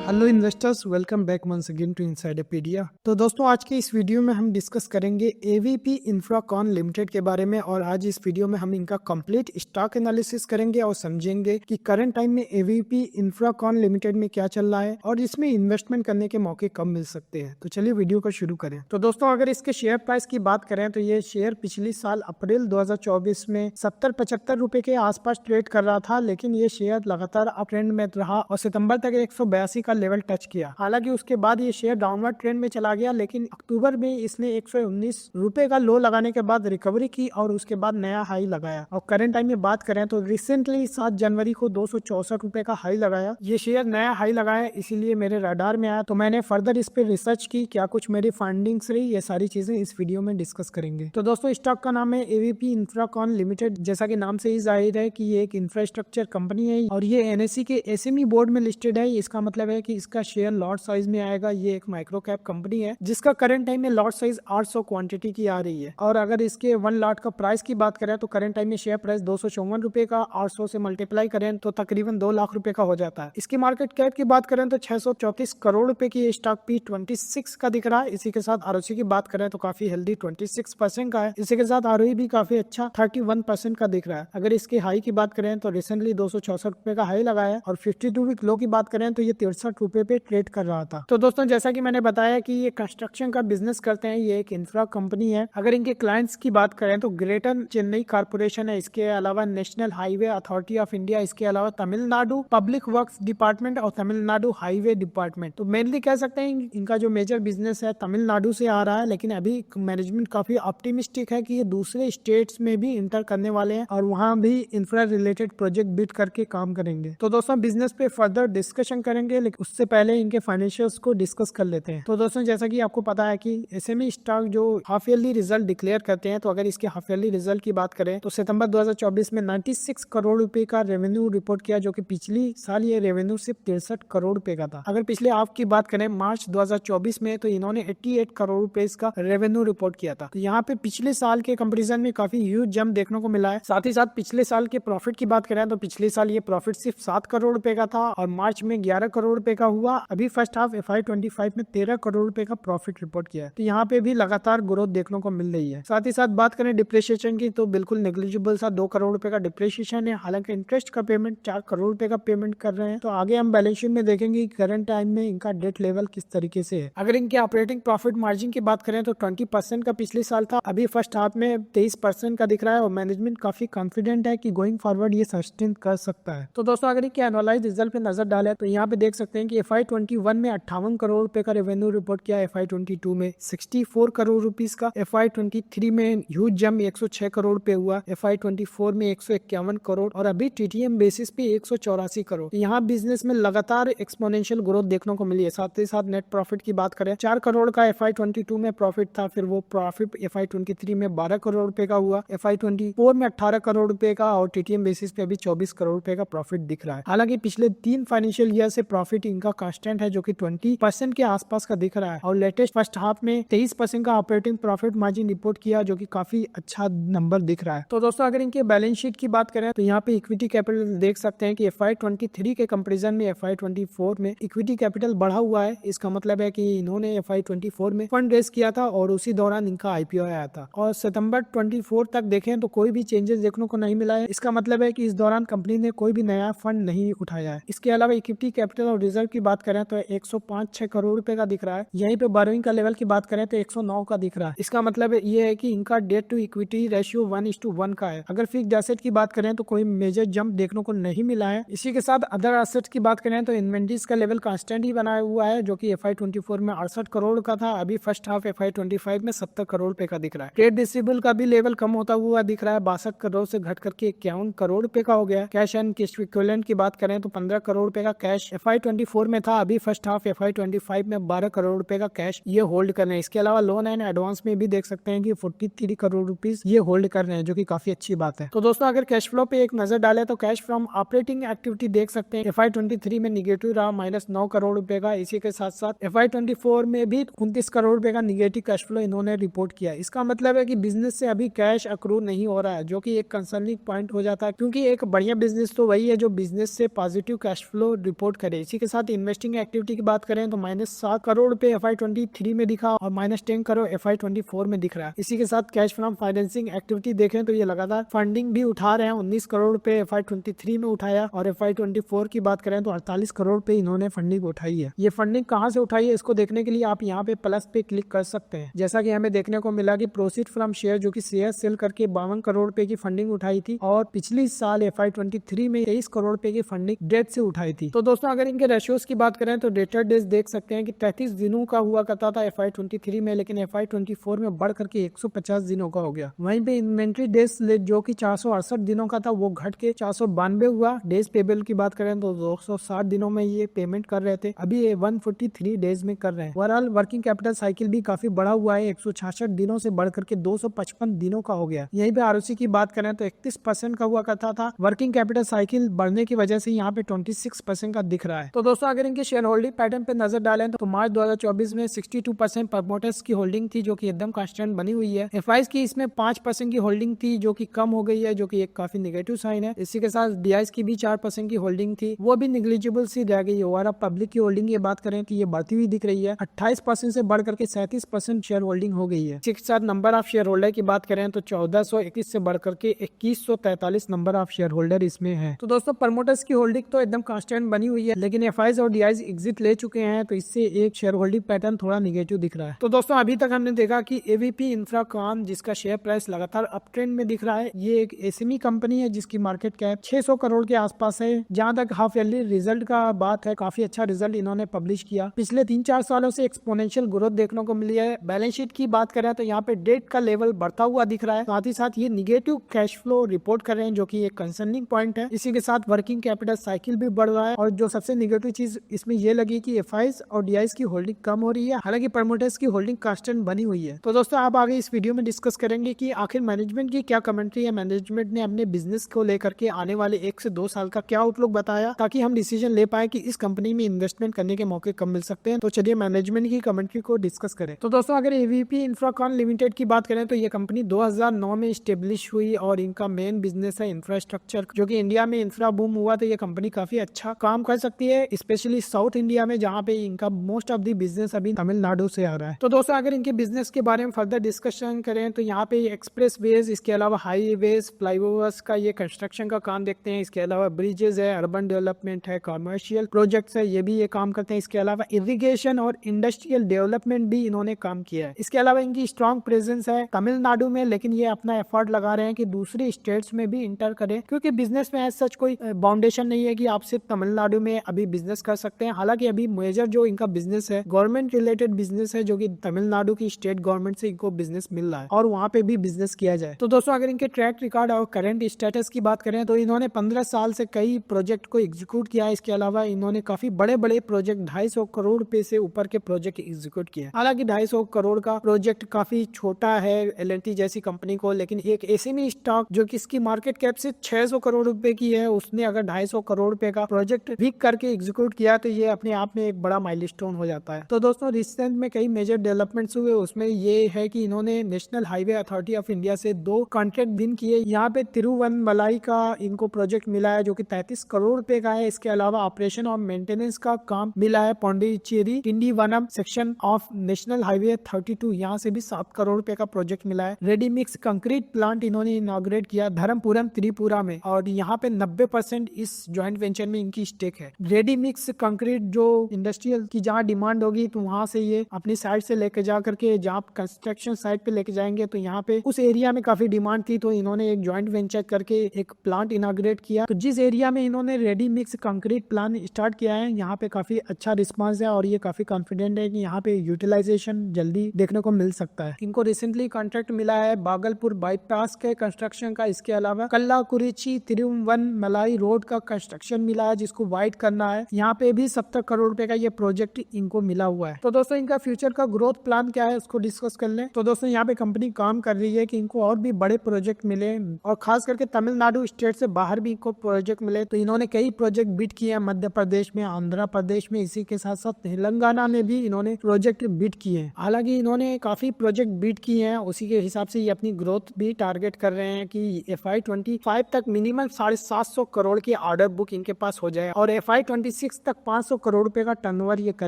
Hello investors, welcome back once again to Insiderpedia. तो दोस्तों, आज के इस वीडियो में हम डिस्कस करेंगे एवीपी इंफ्राकॉन लिमिटेड के बारे में। और आज इस वीडियो में हम इनका कंप्लीट स्टॉक एनालिसिस करेंगे और समझेंगे कि करंट टाइम में एवीपी इंफ्राकॉन लिमिटेड में क्या चल रहा है और इसमें इन्वेस्टमेंट करने के मौके कब मिल सकते हैं। तो चलिए वीडियो को शुरू करें। तो दोस्तों, अगर इसके शेयर प्राइस की बात करें तो ये शेयर पिछली साल अप्रैल 2024 में 70-75 रुपए के आसपास ट्रेड कर रहा था, लेकिन ये शेयर लगातार अप ट्रेंड में रहा और सितंबर तक 182 का लेवल टच किया। हालांकि उसके बाद ये शेयर डाउनवर्ड ट्रेंड में चला गया, लेकिन अक्टूबर में इसने 119 रुपए का लो लगाने के बाद रिकवरी की और उसके बाद नया हाई लगाया। और करंट टाइम में बात करें तो रिसेंटली 7 जनवरी को 264 रुपए का हाई लगाया। ये शेयर नया हाई लगाया, इसीलिए मेरे रडार में आया। तो मैंने फर्दर इस पे रिसर्च की, क्या कुछ मेरी फाइंडिंग्स रही, ये सारी चीजें इस वीडियो में डिस्कस करेंगे। तो दोस्तों, स्टॉक का नाम है एवीपी इंफ्राकॉन लिमिटेड। जैसा कि नाम से ही जाहिर है कि ये एक इंफ्रास्ट्रक्चर कंपनी है और ये एनएससी के एसएमई बोर्ड में लिस्टेड है। इसका मतलब है कि इसका शेयर लॉट साइज में आएगा। ये एक माइक्रो कैप कंपनी है जिसका करंट टाइम में लॉट साइज 800 क्वांटिटी की आ रही है। और अगर इसके 1 लॉट का प्राइस की बात करें तो करंट टाइम में शेयर प्राइस 254 रुपए का 800 से मल्टीप्लाई करें तो तकरीबन 2 लाख रुपए का हो जाता है। इसकी मार्केट कैप की बात करें तो 634 करोड़ रुपए की स्टॉक P26 का दिख रहा है। इसी के साथ आरओसी की बात करें तो काफी हेल्दी 26% का है। इसी के साथ आरओई भी काफी अच्छा 31% का दिख रहा है। अगर इसके हाई की बात करें तो रिसेंटली 264 रुपए का हाई लगाया और 52 वीक लो की बात करें तो ये 63 रुपए पे ट्रेड कर रहा था। तो दोस्तों, जैसा कि मैंने बताया कि ये कंस्ट्रक्शन का बिजनेस करते हैं, ये एक इंफ्रा कंपनी है। अगर इनके क्लाइंट्स की बात करें तो ग्रेटर चेन्नई कॉर्पोरेशन है, इसके अलावा national highway authority of India, इसके अलावा तमिलनाडु पब्लिक वर्क्स डिपार्टमेंट और तमिलनाडु हाईवे डिपार्टमेंट। तो मेनली कह सकते हैं इनका जो मेजर बिजनेस है तमिलनाडु से आ रहा है, लेकिन अभी मैनेजमेंट काफी ऑप्टिमिस्टिक है कि ये दूसरे स्टेट्स में भी इंटर करने वाले हैं और वहां भी इंफ्रा रिलेटेड प्रोजेक्ट बिड करके काम करेंगे। तो दोस्तों, बिजनेस पे फर्दर डिस्कशन करेंगे, लेकिन उससे पहले इनके फाइनेंशियल्स को डिस्कस कर लेते हैं। तो दोस्तों, जैसा कि आपको पता है कि एसएमई स्टॉक जो हाफ ईयरली रिजल्ट डिक्लेयर करते हैं, तो अगर इसके हाफ ईयरली रिजल्ट की बात करें तो सितंबर 2024 में 96 करोड़ रुपए का रेवेन्यू रिपोर्ट किया, जो कि पिछली साल ये रेवेन्यू सिर्फ 63 करोड़ रुपए का था। अगर पिछले हाफ की बात करें मार्च 2024 में, तो इन्होंने 88 करोड़ रुपए का रेवेन्यू रिपोर्ट किया था। तो यहाँ पे पिछले साल के कंपेरिजन में काफी ह्यूज जंप देखने को मिला है। साथ ही साथ पिछले साल के प्रॉफिट की बात करें तो पिछले साल ये प्रॉफिट सिर्फ 7 करोड़ रुपए का था और मार्च में 11 करोड़ रुपए का हुआ। अभी फर्स्ट हाफ FY25 में 13 करोड़ रुपए का प्रॉफिट रिपोर्ट किया है। तो यहाँ पे भी लगातार ग्रोथ देखने को मिल रही है। साथ ही साथ बात करें डिप्रिसिएशन की तो बिल्कुल नेग्लिजिबल सा 2 करोड़ रुपए का डिप्रिसिएशन है। हालांकि इंटरेस्ट का पेमेंट 4 करोड़ रुपए का पेमेंट कर रहे हैं। तो आगे हम बैलेंस शीट में देखेंगे कि करंट टाइम में इनका डेट लेवल किस तरीके से है। अगर इनके ऑपरेटिंग प्रॉफिट मार्जिन की बात करें तो 20% का पिछले साल था, अभी फर्स्ट हाफ में 23% का दिख रहा है और मैनेजमेंट काफी कॉन्फिडेंट है कि गोइंग फॉरवर्ड ये सस्टेन कर सकता है। तो दोस्तों, अगर इनके एनुअलाइज्ड रिजल्ट पे नजर डाले तो यहाँ पे देख सकते हैं कि FY21 में 58 करोड़ रुपए का रेवेन्यू रिपोर्ट किया, FY22 में 64 करोड़ रुपीस का, FY23 में ह्यूज जंप 106 करोड़ रुपए हुआ, FY24 में 151 करोड़ और अभी TTM बेसिस पे 184 करोड़। यहाँ बिजनेस में लगातार एक्सपोनेंशियल ग्रोथ देखने को मिली है। साथ ही साथ नेट प्रॉफिट की बात करें 4 करोड़ का FY22 में प्रॉफिट था, फिर वो प्रॉफिट FY23 में 12 करोड़ रुपए का हुआ, FY24 में 18 करोड़ रुपए का और TTM बेसिस पे अभी 24 करोड़ रुपए का प्रॉफिट दिख रहा है। हालांकि पिछले 3 फाइनेंशियल ईयर से प्रॉफिट इनका कांस्टेंट है, जो कि 20% के आसपास का दिख रहा है और लेटेस्ट फर्स्ट हाफ में 23% का ऑपरेटिंग प्रॉफिट मार्जिन रिपोर्ट किया, जो कि काफी अच्छा नंबर दिख रहा है। तो दोस्तों, अगर इनके बैलेंस शीट की बात करें तो यहाँ पे इक्विटी कैपिटल देख सकते हैं कि FY23 के कंपेरिजन में FY24 में इक्विटी कैपिटल बढ़ा हुआ है। इसका मतलब है कि इन्होंने FY24 में फंड रेज किया था और उसी दौरान इनका IPO आया था और सितंबर 24 तक देखें तो कोई भी चेंजेस देखने को नहीं मिला है। इसका मतलब है कि इस दौरान कंपनी ने कोई भी नया फंड नहीं उठाया है। इसके अलावा इक्विटी कैपिटल और रिजर्व की बात करें तो 105-6 करोड़ रुपए का दिख रहा है। यहीं पे बोरोइंग का लेवल की बात करें तो 109 का दिख रहा है। इसका मतलब ये है कि इनका डेट टू इक्विटी रेशियो 1:1 का है। अगर फिक्स्ड एसेट की बात करें तो कोई मेजर जंप देखने को नहीं मिला है। इसी के साथ अदर एसेट्स की बात करें तो इन्वेंटरीज का लेवल कांस्टेंट ही बनाया हुआ है, जो कि FY24 में 68 करोड़ का था, अभी फर्स्ट हाफ FY25 में 70 करोड़ रुपए का दिख रहा है। ट्रेड रिसीवेबल का भी लेवल कम होता हुआ दिख रहा है, 62 करोड़ से घट करके 51 करोड़ रुपए का हो गया। कैश एंड कैश इक्विवेलेंट की बात करें तो 15 करोड़ रुपए का कैश FY24 में था, अभी फर्स्ट हाफ FY25 में 12 करोड़ रुपए का कैश ये होल्ड कर रहे हैं। इसके अलावा लोन एंड एडवांस में भी देख सकते हैं कि 43 करोड़ रुपीस ये होल्ड कर रहे हैं, जो कि काफी अच्छी बात है। तो दोस्तों, अगर कैश फ्लो पे एक नजर डाले तो कैश फ्रॉम ऑपरेटिंग एक्टिविटी देख सकते हैं FY23 में निगेटिव रहा -9 करोड़ रुपए का। इसी के साथ साथ FY24 में भी 29 करोड़ रुपए का निगेटिव कैश फ्लो इन्होंने रिपोर्ट किया। इसका मतलब है कि बिजनेस से अभी कैश अक्रू नहीं हो रहा है, जो कि एक कंसर्निंग पॉइंट हो जाता है, क्योंकि एक बढ़िया बिजनेस तो वही है जो बिजनेस से पॉजिटिव कैश फ्लो रिपोर्ट करे। इसी के साथ साथ इन्वेस्टिंग एक्टिविटी की बात करें तो -7 करोड़ रुपए FY23 में दिखा और -10 करोड़ FY24 में दिख रहा है। इसी के साथ कैश फ्रॉम फाइनेंसिंग एक्टिविटी देखें तो ये लगातार फंडिंग भी उठा रहे हैं। 19 करोड़ रुपए FY23 में उठाया और FY24 की बात करें तो 48 करोड़ रुपए इन्होंने फंडिंग उठाई है। ये फंडिंग कहाँ से उठाई है इसको देखने के लिए आप यहाँ पे प्लस पे क्लिक कर सकते हैं। जैसा कि हमें देखने को मिला कि प्रोसीड फ्रॉम शेयर जो कि शेयर सेल करके 52 करोड़ रुपए की फंडिंग उठाई थी और पिछली साल FY23 में 23 करोड़ रुपए की फंडिंग डेट से उठाई थी। तो दोस्तों अगर इनके रेशियोज की बात करें तो डेटर डेज देख सकते हैं कि 33 दिनों का हुआ करता था FY23 में, लेकिन FY24 में बढ़ करके 150 दिनों का हो गया। वहीं पे इन्वेंट्री डेज जो कि 468 दिनों का था वो घट के 492 हुआ। डेज पेबल की बात करें तो 260 दिनों में ये पेमेंट कर रहे थे, अभी ये 143 डेज में कर रहे हैं। ओवरऑल वर्किंग कैपिटल साइकिल भी काफी बड़ा हुआ है, 166 दिनों से बढ़ करके 255 दिनों का हो गया। यहीं पे ROC की बात करें तो 31% का हुआ करता था। वर्किंग कैपिटल साइकिल बढ़ने की वजह से यहाँ पे 26% का दिख रहा है। तो दोस्तों अगर इनके शेयर होल्डिंग पैटर्न पे नजर डालें तो मार्च 2024 में 62% प्रमोटर्स की होल्डिंग थी जो कि एकदम कांस्टेंट बनी हुई है। FIs की इसमें 5% की होल्डिंग थी जो कि कम हो गई है, जो कि एक काफी नेगेटिव साइन है। इसी के साथ DIs की भी 4% की होल्डिंग थी, वो भी निग्लिजिबल सी रह गई है। और पब्लिक की होल्डिंग की बात करें तो ये बढ़ती हुई दिख रही है, 28% से बढ़ करके 37% शेयर होल्डिंग हो गई है। इसी के साथ नंबर ऑफ शेयर होल्डर की बात करें तो 1421 से बढ़ करके 2143 नंबर ऑफ शेयर होल्डर इसमें है। तो दोस्तों प्रमोटर्स की होल्डिंग तो एकदम कांस्टेंट बनी हुई है, लेकिन FIs और DIs एग्जिट ले चुके हैं, तो इससे एक शेयर होल्डिंग पैटर्न थोड़ा निगेटिव दिख रहा है। तो दोस्तों अभी तक हमने देखा कि AVP इंफ्राकॉन जिसका शेयर प्राइस लगातार अप ट्रेंड में दिख रहा है, ये एक SME कंपनी है जिसकी मार्केट कैप 600 करोड़ के आसपास है। जहां तक हाफ ईयरली रिजल्ट का बात है, काफी अच्छा रिजल्ट इन्होंने पब्लिश किया। पिछले 3-4 सालों से एक्सपोनेंशियल ग्रोथ देखने को मिली है। बैलेंस शीट की बात करें तो यहाँ पे डेट का लेवल बढ़ता हुआ दिख रहा है, साथ ही साथ ये निगेटिव कैश फ्लो रिपोर्ट कर रहे हैं जो कि एक कंसर्निंग पॉइंट है। इसी के साथ वर्किंग कैपिटल साइकिल भी बढ़ रहा है और जो सबसे निगेटिव चीज इसमें ये लगी कि FIs और DIs की होल्डिंग कम हो रही है, हालांकि प्रमोटर्स की होल्डिंग कांस्टेंट बनी हुई है। तो दोस्तों आप आगे इस वीडियो में डिस्कस करेंगे कि आखिर मैनेजमेंट की क्या कमेंट्री है, मैनेजमेंट ने अपने बिजनेस को लेकर के आने वाले 1 से 2 साल का क्या आउटलुक बताया, ताकि हम डिसीजन ले पाए कि इस कंपनी में इन्वेस्टमेंट करने के मौके कब मिल सकते हैं। तो चलिए मैनेजमेंट की कमेंट्री को डिस्कस करें। तो दोस्तों अगर AVP इंफ्राकॉन लिमिटेड की बात करें तो ये कंपनी 2009 में स्टेब्लिश हुई और इनका मेन बिजनेस है इंफ्रास्ट्रक्चर, जो कि इंडिया में इंफ्रा बूम हुआ तो ये कंपनी काफी अच्छा काम कर सकती है, स्पेशली साउथ इंडिया में जहाँ पे इनका मोस्ट ऑफ द बिजनेस अभी तमिलनाडु से आ रहा है। तो दोस्तों अगर इनके बिजनेस के बारे में फर्दर डिस्कशन करें तो यहाँ पे एक्सप्रेस वेज, इसके अलावा हाईवेज, फ्लाईओवर्स का ये कंस्ट्रक्शन का काम देखते हैं। इसके अलावा ब्रिजेस है, अर्बन डेवलपमेंट है, कॉमर्शियल प्रोजेक्ट्स है, ये भी ये काम करते हैं। इसके अलावा इरिगेशन और इंडस्ट्रियल डेवलपमेंट भी इन्होंने काम किया है। इसके अलावा इनकी स्ट्रॉन्ग प्रेजेंस है तमिलनाडु में, लेकिन ये अपना एफर्ट लगा रहे हैं कि दूसरी स्टेट्स में भी इंटर करें, क्योंकि बिजनेस में सच कोई बाउंडेशन नहीं है कि आप सिर्फ तमिलनाडु में अभी बिजनेस कर सकते हैं। हालांकि अभी मेजर जो इनका बिजनेस है गवर्नमेंट रिलेटेड बिजनेस है, जो कि तमिलनाडु की स्टेट गवर्नमेंट से इनको बिजनेस मिल रहा है और वहाँ पे भी बिजनेस किया जाए। तो दोस्तों अगर इनके ट्रैक रिकॉर्ड और करंट स्टेटस की बात करें तो इन्होंने 15 साल से कई प्रोजेक्ट को एग्जीक्यूट किया है। इसके अलावा इन्होंने काफी बड़े बड़े प्रोजेक्ट 250 करोड़ रुपए से ऊपर के प्रोजेक्ट एग्जीक्यूट किए। हालांकि 250 करोड़ का प्रोजेक्ट काफी छोटा है L&T जैसी कंपनी को, लेकिन एक SME स्टॉक जो कि इसकी मार्केट कैप से 600 करोड़ रुपए की है, उसने अगर 250 करोड़ रुपए का प्रोजेक्ट भी करके एग्जीक्यूट किया तो ये अपने आप में एक बड़ा माइलस्टोन हो जाता है। तो दोस्तों रिसेंट में कई मेजर डेवलपमेंट्स हुए, उसमें ये है कि इन्होंने national highway authority of India से 2 कॉन्ट्रैक्ट विन किए। यहाँ पे तिरुवनमलाई का इनको प्रोजेक्ट मिला है जो कि 33 करोड़ रुपए का है। इसके अलावा ऑपरेशन और मेंटेनेंस का काम मिला है Pondicherry Tindivanam section of national highway 32, यहाँ से भी 7 करोड़ रुपए का प्रोजेक्ट मिला है। रेडी मिक्स कंक्रीट प्लांट इन्होंने इनॉग्रेट किया धर्मपुरम त्रिपुरा में, और यहाँ पे 90% इस ज्वाइंट वेंचर में इनकी स्टेक है। रेडी मिक्स कंक्रीट जो इंडस्ट्रियल की जहाँ डिमांड होगी तो वहां से ये अपनी साइड से लेके जा करके जहाँ कंस्ट्रक्शन साइट पे लेके जाएंगे, तो यहाँ पे उस एरिया में काफी डिमांड थी, तो इन्होंने एक ज्वाइंट वेंचर करके एक प्लांट इनॉग्रेट किया। तो जिस एरिया में इन्होंने ready mix concrete plant start किया है, यहाँ पे काफी अच्छा रिस्पांस है और ये काफी कॉन्फिडेंट है कि यहाँ पे यूटिलाइजेशन जल्दी देखने को मिल सकता है। इनको रिसेंटली कॉन्ट्रैक्ट मिला है भागलपुर बाईपास के कंस्ट्रक्शन का। इसके अलावा कल्लाकुरिची तिरुवनमलाई रोड का कंस्ट्रक्शन मिला है जिसको वाइड करना है, यहाँ पे भी 70 करोड़ रुपए का ये प्रोजेक्ट इनको मिला हुआ है। तो दोस्तों इनका फ्यूचर का ग्रोथ प्लान क्या है उसको डिस्कस कर लें। तो दोस्तों यहाँ पे कंपनी काम कर रही है कि इनको और भी बड़े प्रोजेक्ट मिले और खास करके तमिलनाडु स्टेट से बाहर भी इनको प्रोजेक्ट मिले। तो इन्होंने कई प्रोजेक्ट बिड किए हैं मध्य प्रदेश में, आंध्र प्रदेश में, इसी के साथ साथ तेलंगाना में भी इन्होंने प्रोजेक्ट बिड किए हैं। हालांकि इन्होंने काफी प्रोजेक्ट बिड किए हैं, उसी के हिसाब से ये अपनी ग्रोथ भी टारगेट कर रहे हैं कि FY25 तक मिनिमम 750 करोड़ की ऑर्डर बुक इनके पास हो जाए और FY26 FY26 तक 500 करोड़ रुपए का टर्नओवर ये कर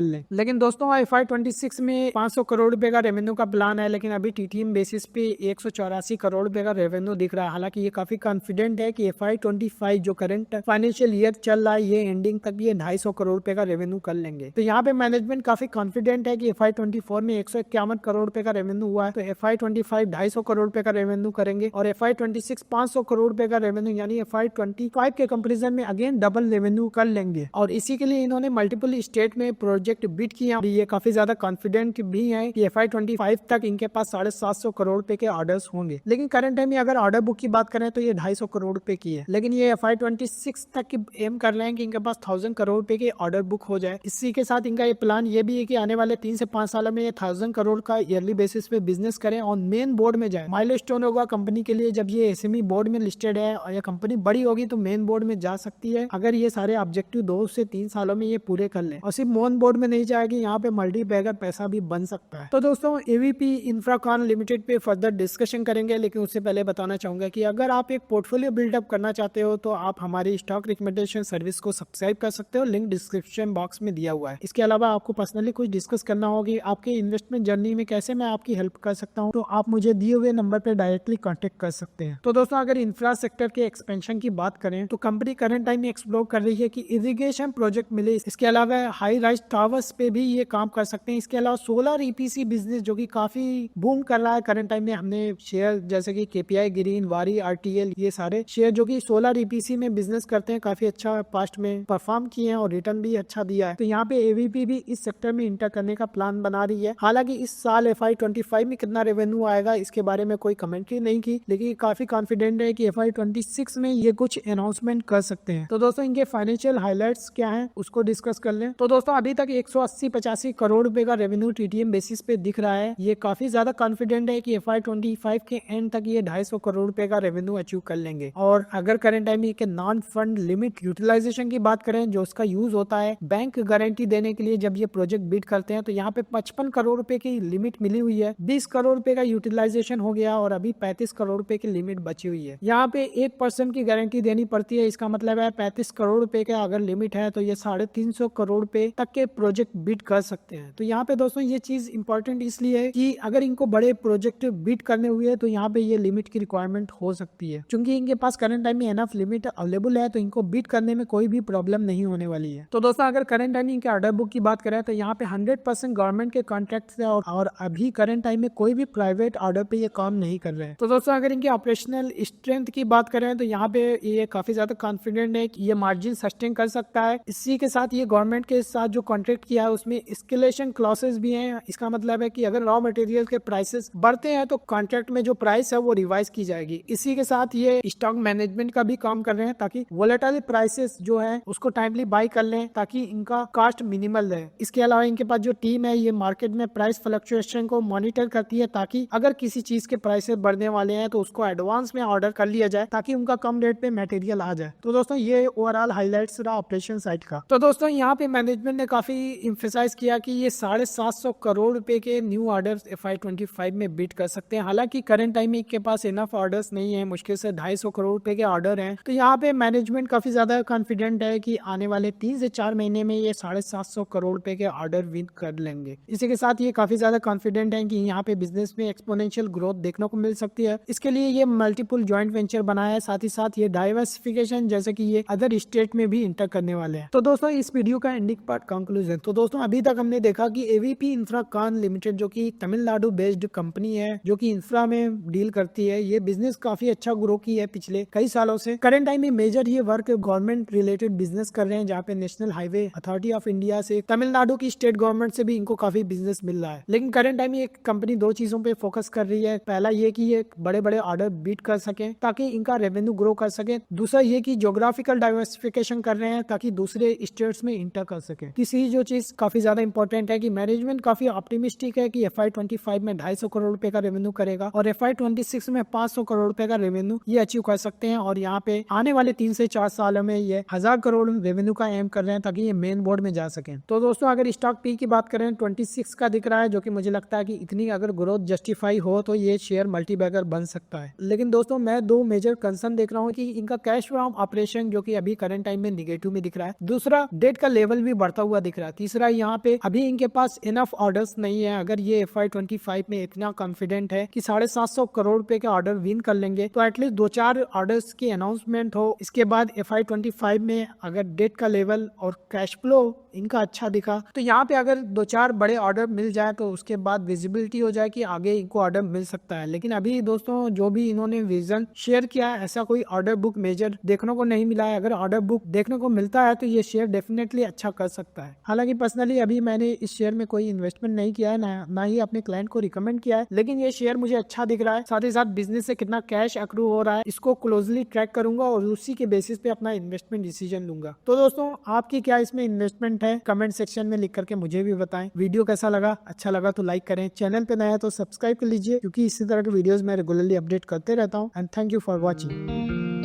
लें। लेकिन दोस्तों FY26 में 500 करोड़ रुपए का रेवेन्यू का प्लान है, लेकिन अभी TTM बेसिस पे 184 करोड़ रुपए का रेवेन्यू दिख रहा है। हालांकि ये काफी कॉन्फिडेंट है कि FY25 जो करंट फाइनेंशियल ईयर चल रहा है ये एंडिंग तक ये 250 करोड़ रुपए का रेवेन्यू कर लेंगे। तो यहाँ पे मैनेजमेंट काफी कॉन्फिडेंट है कि FY24 में 151 करोड़ रुपए का रेवेन्यू हुआ है, तो FY25 250 करोड़ रुपए का रेवेन्यू करेंगे और FY26 500 करोड़ रुपए का रेवेन्यू यानी FY25 के कंपैरिजन में अगेन डबल रेवेन्यू कर लेंगे। और इसी के लिए इन्होंने मल्टीपल स्टेट में प्रोजेक्ट बिड किया। ये काफी ज्यादा कॉन्फिडेंट भी है कि FY25 तक इनके पास 750 करोड़ रुपए के ऑर्डर्स होंगे। लेकिन करंट टाइम में अगर ऑर्डर बुक की बात करें तो ये 250 करोड़ रुपए की है, लेकिन ये FY26 तक की एम कर रहे हैं कि इनके पास 1000 करोड़ रुपए के ऑर्डर बुक हो जाए। इसी के साथ इनका ये प्लान ये भी है कि आने वाले 3 से 5 सालों में ये 1000 करोड़ का ईयरली बेसिस पे बिजनेस करें और मेन बोर्ड में जाए। माइलस्टोन होगा कंपनी के लिए जब ये SME बोर्ड में लिस्टेड है और ये कंपनी बड़ी होगी तो मेन बोर्ड में जा सकती है, अगर ये सारे ऑब्जेक्टिव 2 से 3 सालों में ये पूरे कर ले। और सिर्फ मेन बोर्ड में नहीं जाएगी, यहाँ पे मल्टी बैगर पैसा भी बन सकता है। तो दोस्तों AVP इंफ्राकॉन लिमिटेड पे फर्दर डिस्कशन करेंगे, लेकिन उससे पहले बताना चाहूंगा कि अगर आप एक पोर्टफोलियो बिल्डअप करना चाहते हो तो आप हमारी स्टॉक रिकमेंडेशन सर्विस को सब्सक्राइब कर सकते हो, लिंक डिस्क्रिप्शन बॉक्स में दिया हुआ है। इसके अलावा आपको पर्सनली कुछ डिस्कस करना होगी आपके इन्वेस्टमेंट जर्नी में कैसे मैं आपकी हेल्प कर सकता हूँ, तो आप मुझे दिए हुए नंबर पे डायरेक्टली कांटेक्ट कर सकते हैं। तो दोस्तों अगर इंफ्रा सेक्टर के एक्सपेंशन की बात करें तो कंपनी करंट टाइम में एक्सप्लोर कर रही है कि इरिगेशन प्रोजेक्ट मिले। इसके अलावा हाई राइज टावर्स पे भी ये काम कर सकते हैं। इसके अलावा सोलर EPC बिजनेस जो कि काफी बूम कर रहा है करंट टाइम में। हमने शेयर जैसे कि KPI ग्रीन, वारी, RTL ये सारे शेयर जो कि सोलर EPC में बिजनेस करते हैं काफी अच्छा पास्ट में परफॉर्म किए हैं और रिटर्न भी अच्छा दिया है। तो यहाँ पे AVP भी इस सेक्टर में इंटर करने का प्लान बना रही है। हालांकि इस साल FY25 में कितना रेवेन्यू आएगा इसके बारे में कोई कमेंट्री नहीं की, लेकिन काफी कॉन्फिडेंट है कि FY26 में ये कुछ अनाउंसमेंट कर सकते हैं। तो दोस्तों इनके फाइनेंशियल हाइलाइट्स क्या हैं उसको डिस्कस कर लें। तो दोस्तों अभी तक 180-85 करोड़ रुपए का रेवेन्यू TTM बेसिस पे दिख रहा है। ये काफी ज्यादा कॉन्फिडेंट है कि FY25 के एंड तक ये 250 करोड़ रुपए का रेवेन्यू अचीव कर लेंगे। और अगर करंट टाइम के नॉन फंड लिमिट यूटिलाइजेशन की बात करें जो उसका यूज होता है बैंक गारंटी देने के लिए जब ये प्रोजेक्ट बिड करते हैं, तो यहाँ पे 55 करोड़ रुपए की लिमिट मिली हुई है। 20 करोड़ रुपए का यूटिलाइजेशन हो गया और अभी 35 करोड़ रुपए की लिमिट बची हुई है। यहाँ पे 1% की गारंटी देनी पड़ती है। इसका मतलब है 35 करोड़ रुपए का अगर लिमिट है तो ये 350 करोड़ रुपए तक के प्रोजेक्ट बिड कर सकते हैं। तो यहाँ पे दोस्तों ये चीज इंपॉर्टेंट इसलिए है कि अगर इनको बड़े प्रोजेक्ट बिड करने हुए तो यहाँ पे ये लिमिट की रिक्वायरमेंट हो सकती है। क्योंकि इनके पास करंट टाइम में एनफ लिमिट अवेलेबल है तो इनको बिड करने में कोई भी प्रॉब्लम नहीं होने वाली है। तो दोस्तों अगर करंट टाइम के ऑर्डर बुक की बात करें तो यहाँ पे 100% गवर्नमेंट के कॉन्ट्रैक्ट है और अभी करंट टाइम में कोई भी प्राइवेट ऑर्डर पे ये काम नहीं कर रहे हैं। तो दोस्तों अगर इनके ऑपरेशनल स्ट्रेंथ की बात करें तो यहाँ पे ये काफी ज्यादा कॉन्फिडेंट है कि ये मार्जिन सस्टेन कर सकता है। इसी के साथ ये गवर्नमेंट के साथ जो कॉन्ट्रैक्ट किया है उसमें एस्केलेशन क्लॉसेस भी हैं। इसका मतलब है कि अगर रॉ मटेरियल के प्राइसेस बढ़ते हैं तो कॉन्ट्रैक्ट में जो प्राइस है वो रिवाइज की जाएगी। इसी के साथ ये स्टॉक मैनेजमेंट का भी काम कर रहे हैं ताकि वोलेटाइल प्राइसेस जो है उसको टाइमली बाय कर लें ताकि इनका कॉस्ट मिनिमल रहे। इसके अलावा इनके पास जो टीम है ये मार्केट में प्राइस फ्लक्चुएशन को मॉनिटर करती है ताकि अगर किसी चीज के प्राइसेस बढ़ने वाले हैं तो उसको एडवांस में ऑर्डर कर लिया जाए ताकि उनका कम रेट पे मटेरियल आ जाए। तो दोस्तों ये ओवरऑल हाइलाइट्स रहा ऑपरेशन साइड का। तो दोस्तों यहाँ पे मैनेजमेंट ने काफी एम्फेसाइज किया कि ये 750 करोड़ रुपए के न्यू ऑर्डर्स FY25 में बिड कर सकते हैं। हालांकि करंट टाइम में इनके पास इनफ ऑर्डर्स नहीं है, मुश्किल से 250 करोड़ रुपए के ऑर्डर हैं। तो यहाँ पे मैनेजमेंट काफी ज्यादा कॉन्फिडेंट है कि आने वाले 3 से 4 महीने में ये 750 करोड़ रुपए के ऑर्डर विन कर लेंगे। इसी के साथ ये काफी ज्यादा कॉन्फिडेंट है कि यहाँ पे बिजनेस में एक्सपोनेंशियल ग्रोथ देखने को मिल सकती है। इसके लिए ये मल्टीपल ज्वाइंट वेंचर बनाया है, साथ ही साथ ये डाइवर्सिफिकेशन जैसे कि ये अदर स्टेट में भी इंटर करने वाले हैं। तो दोस्तों इस वीडियो का एंडिंग पार्ट कंक्लूजन। तो दोस्तों अभी तक हमने देखा कि AVP इंफ्राकॉन लिमिटेड जो कि तमिलनाडु बेस्ड कंपनी है जो कि इंफ्रा में डील करती है, ये बिजनेस काफी अच्छा ग्रो की है पिछले कई सालों से। करंट टाइम में मेजर ये वर्क गवर्नमेंट रिलेटेड बिजनेस कर रहे हैं जहाँ पे national highway authority of India से तमिलनाडु की स्टेट गवर्नमेंट से भी इनको काफी बिजनेस मिल रहा है। लेकिन करंट टाइम में ये कंपनी 2 चीजों पे फोकस कर रही है। पहला ये कि ये बड़े बड़े ऑर्डर बीट कर सके ताकि इनका रेवेन्यू ग्रो कर सके। दूसरा ये कि ज्योग्राफिकल डाइवर्सिफिकेशन कर रहे हैं ताकि दूसरे स्टेट्स में इंटर कर सके। तीसरी जो चीज काफी ज्यादा इंपॉर्टेंट है कि मैनेजमेंट काफी ऑप्टिमिस्टिक है कि FY25 में 250 करोड़ रुपए का रेवेन्यू करेगा और FY26 में 500 करोड़ रुपए का रेवेन्यू ये अचीव कर सकते हैं। और यहाँ पे आने वाले 3 से 4 सालों में ये 1000 करोड़ रेवेन्यू का एम कर रहे हैं ताकि ये मेन बोर्ड में जा सके। तो दोस्तों अगर स्टॉक पी की बात करें 26 का दिख रहा है, जो कि मुझे लगता है कि इतनी अगर ग्रोथ जस्टिफाई हो तो ये शेयर मल्टीबैगर बन सकता है। लेकिन दोस्तों मैं 2 मेजर कंसर्न देख रहा हूँ कि इनका कैश फ्रॉम ऑपरेशन जो कि अभी करंट टाइम में निगेटिव में दिख रहा है, दूसरा डेट का लेवल भी बढ़ता हुआ दिख रहा है। तीसरा यहाँ पे अभी इनके पास इनफ ऑर्डर्स नहीं है। अगर ये FY25 में इतना कॉन्फिडेंट है कि 750 करोड़ रुपए के ऑर्डर विन कर लेंगे तो एटलीस्ट 2-4 ऑर्डर्स की अनाउंसमेंट हो। इसके बाद FY25 में अगर डेट का लेवल और कैश फ्लो इनका अच्छा दिखा तो यहाँ पे अगर 2-4 बड़े ऑर्डर मिल जाए तो उसके बाद विजिबिलिटी हो जाए कि आगे इनको ऑर्डर मिल सकता है। लेकिन अभी दोस्तों जो भी इन्होंने विजन शेयर किया है ऐसा कोई ऑर्डर बुक मेजर देखने को नहीं मिला है। अगर ऑर्डर बुक देखने को मिलता है तो ये शेयर डेफिनेटली अच्छा कर सकता है। हालांकि पर्सनली अभी मैंने इस शेयर में कोई इन्वेस्टमेंट नहीं किया है, ना ही अपने क्लाइंट को रिकमेंड किया है, लेकिन ये शेयर मुझे अच्छा दिख रहा है। साथ ही साथ बिजनेस से कितना कैश अक्रू हो रहा है इसको क्लोजली ट्रैक करूंगा और उसी के बेसिस पे अपना इन्वेस्टमेंट डिसीजन लूंगा। तो दोस्तों आपकी क्या इसमें इन्वेस्टमेंट है कमेंट सेक्शन में लिख करके मुझे भी बताएं। वीडियो कैसा लगा, अच्छा लगा तो लाइक करें, चैनल पे नया है तो सब्सक्राइब कर लीजिए क्योंकि इसी तरह के वीडियोस मैं रेगुलरली अपडेट करते रहता हूं। And thank you for watching.